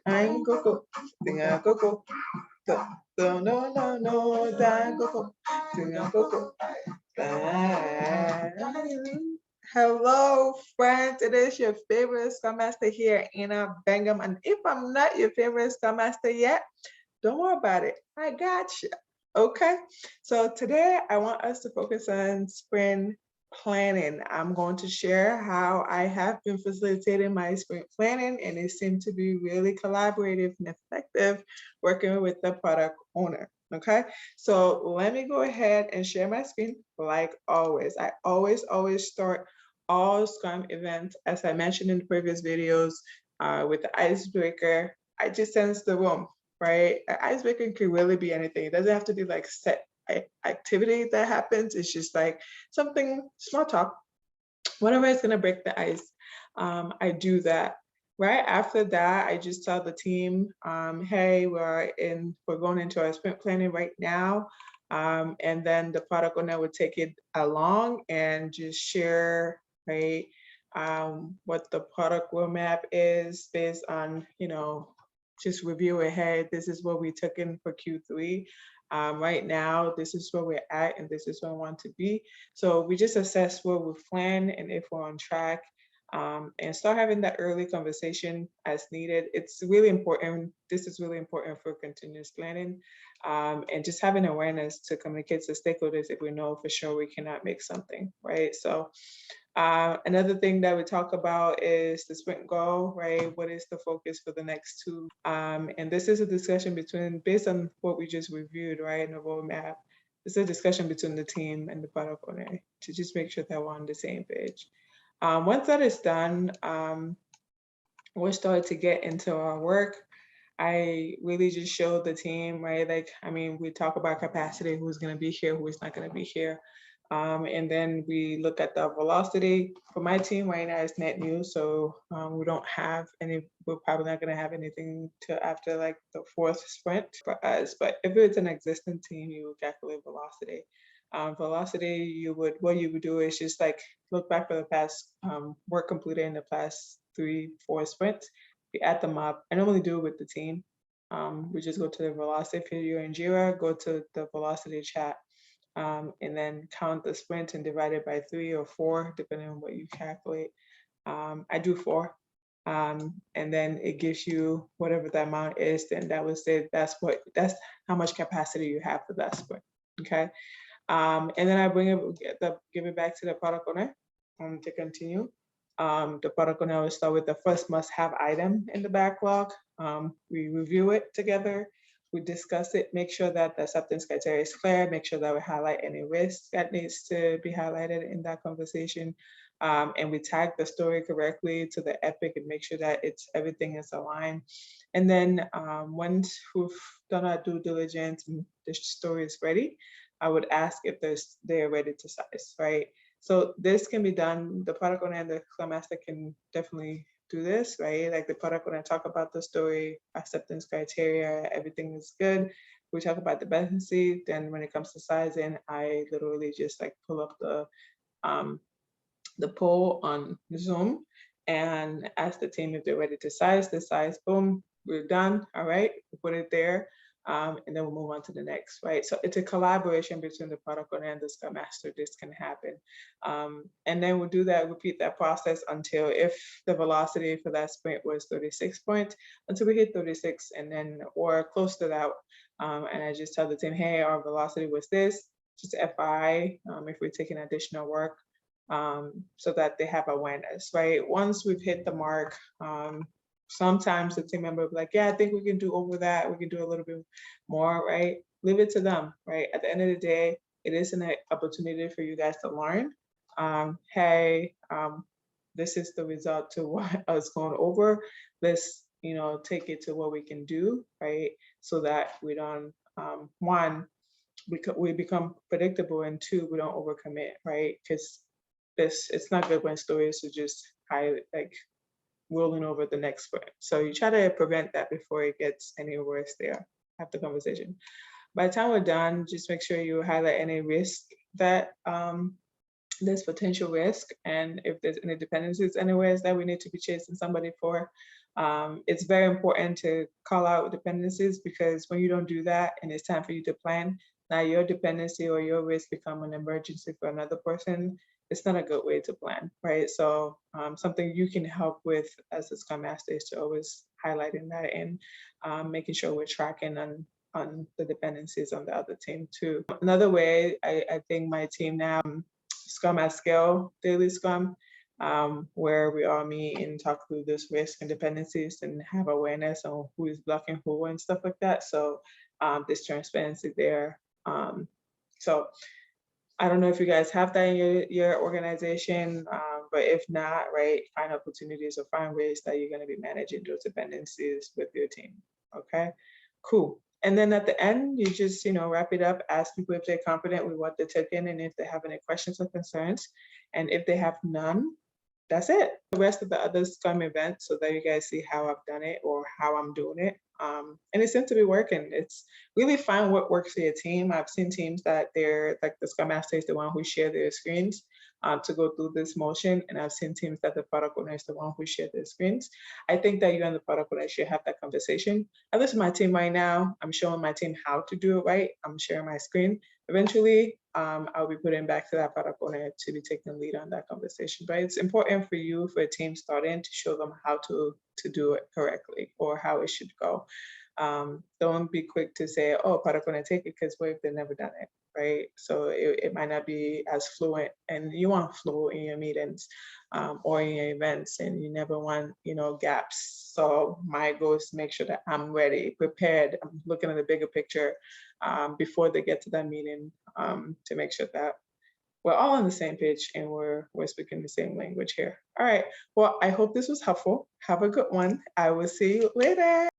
I'm go, tinga go. No, da go, tinga go. Hello, friends. It is your favorite Scrum Master here, Mbengam. And if I'm not your favorite Scrum Master yet, don't worry about it. I got you. Okay. So today I want us to focus on sprint planning. I'm going to share how I have been facilitating my sprint planning, and it seemed to be really collaborative and effective working with the product owner. Okay, so let me go ahead and share my screen like always. I always start all Scrum events, as I mentioned in the previous videos, with the icebreaker. I just sense the room, right? An icebreaker can really be anything. It doesn't have to be like set activity that happens. It's just like something small talk, whatever is going to break the ice. I do that. Right after that, I just tell the team, hey, we're going into our sprint planning right now. And then the product owner would take it along and just share, right, what the product roadmap is based on, just review ahead. This is what we took in for Q3. Right now, this is where we're at, and this is where I want to be. So we just assess where we've planned and if we're on track, and start having that early conversation as needed. It's really important. This is really important for continuous planning, and just having awareness to communicate to stakeholders if we know for sure we cannot make something, right? So another thing that we talk about is the sprint goal, right? What is the focus for the next two? And this is a discussion based on what we just reviewed, right, in the roadmap. It's a discussion between the team and the product owner to just make sure that we're on the same page. Once that is done, we'll start to get into our work. I really just showed the team, right? We talk about capacity, who's going to be here, who's not going to be here. And then we look at the velocity. For my team right now, it's net new, so we don't have any, we're probably not going to have anything to after like the fourth sprint for us. But if it's an existing team, you would calculate velocity. Velocity, what you would do is just like look back for the past work completed in the past 3-4 sprints. We add them up. I normally do it with the team. We just go to the velocity. If you're in Jira, go to the velocity chat, and then count the sprint and divide it by 3 or 4, depending on what you calculate. I do 4. And then it gives you whatever the amount is, then that would say that's how much capacity you have for that sprint. Okay. And then I give it back to the product owner to continue. The product owner will start with the first must-have item in the backlog. We review it together. We discuss it, make sure that the acceptance criteria is clear, make sure that we highlight any risk that needs to be highlighted in that conversation. And we tag the story correctly to the epic and make sure that everything is aligned. And then once we've done our due diligence and the story is ready, I would ask if they're ready to size, right? So this can be done, the product owner and the Scrum Master can definitely do this, right? Like the product owner talk about the story, acceptance criteria, everything is good. We talk about dependency, then when it comes to sizing, I literally just like pull up the poll on Zoom and ask the team if they're ready to size. The size, boom, we're done, all right, we put it there. And then we'll move on to the next, right? So it's a collaboration between the product owner and the Scrum Master. This can happen. And then we'll repeat that process until if the velocity for that sprint was 36 points, until we hit 36 and then, or close to that. And I just tell the team, hey, our velocity was this, just FYI, if we're taking additional work, so that they have awareness, right? Once we've hit the mark, sometimes the team member will be like, yeah, I think we can do over that. We can do a little bit more, right? Leave it to them, right? At the end of the day, it is an opportunity for you guys to learn. Hey, this is the result to what I was going over. Let's, take it to what we can do, right? So that we don't, one, we become predictable, and 2, we don't overcommit, right? Because it's not good when stories are just rolling over the next sprint. So you try to prevent that before it gets any worse there. Have the conversation. By the time we're done, just make sure you highlight any risk that there's potential risk, and if there's any dependencies anywhere that we need to be chasing somebody for, It's very important to call out dependencies, because when you don't do that and it's time for you to plan, now your dependency or your risk become an emergency for another person. It's not a good way to plan, right? So something you can help with as a Scrum Master is to always highlighting that and making sure we're tracking on the dependencies on the other team too. Another way I think my team now, Scrum at Scale, Daily Scrum, where we all meet and talk through this risk and dependencies and have awareness on who is blocking who and stuff like that. So this transparency there. So I don't know if you guys have that in your organization, but if not, right, find opportunities or find ways that you're going to be managing those dependencies with your team. Okay, cool. And then at the end, you just, wrap it up, ask people if they're confident with what they took in and if they have any questions or concerns. And if they have none, that's it. The rest of the other Scrum events so that you guys see how I've done it or how I'm doing it. And it seems to be working. It's really find what works for your team. I've seen teams that they're like the Scrum Master is the one who share their screens to go through this motion. And I've seen teams that the product owner is the one who share their screens. I think that you and the product owner should have that conversation. At least my team right now, I'm showing my team how to do it right. I'm sharing my screen. Eventually, I'll be putting back to that product owner to be taking the lead on that conversation. But it's important for you, for a team starting, to show them how to do it correctly or how it should go. Don't be quick to say, oh, product owner, take it, because what if they've never done it, right? So it might not be as fluent, and you want flow in your meetings or in your events, and you never want, gaps. So my goal is to make sure that I'm ready, prepared. I'm looking at the bigger picture before they get to that meeting to make sure that we're all on the same page and we're speaking the same language here. All right. Well, I hope this was helpful. Have a good one. I will see you later.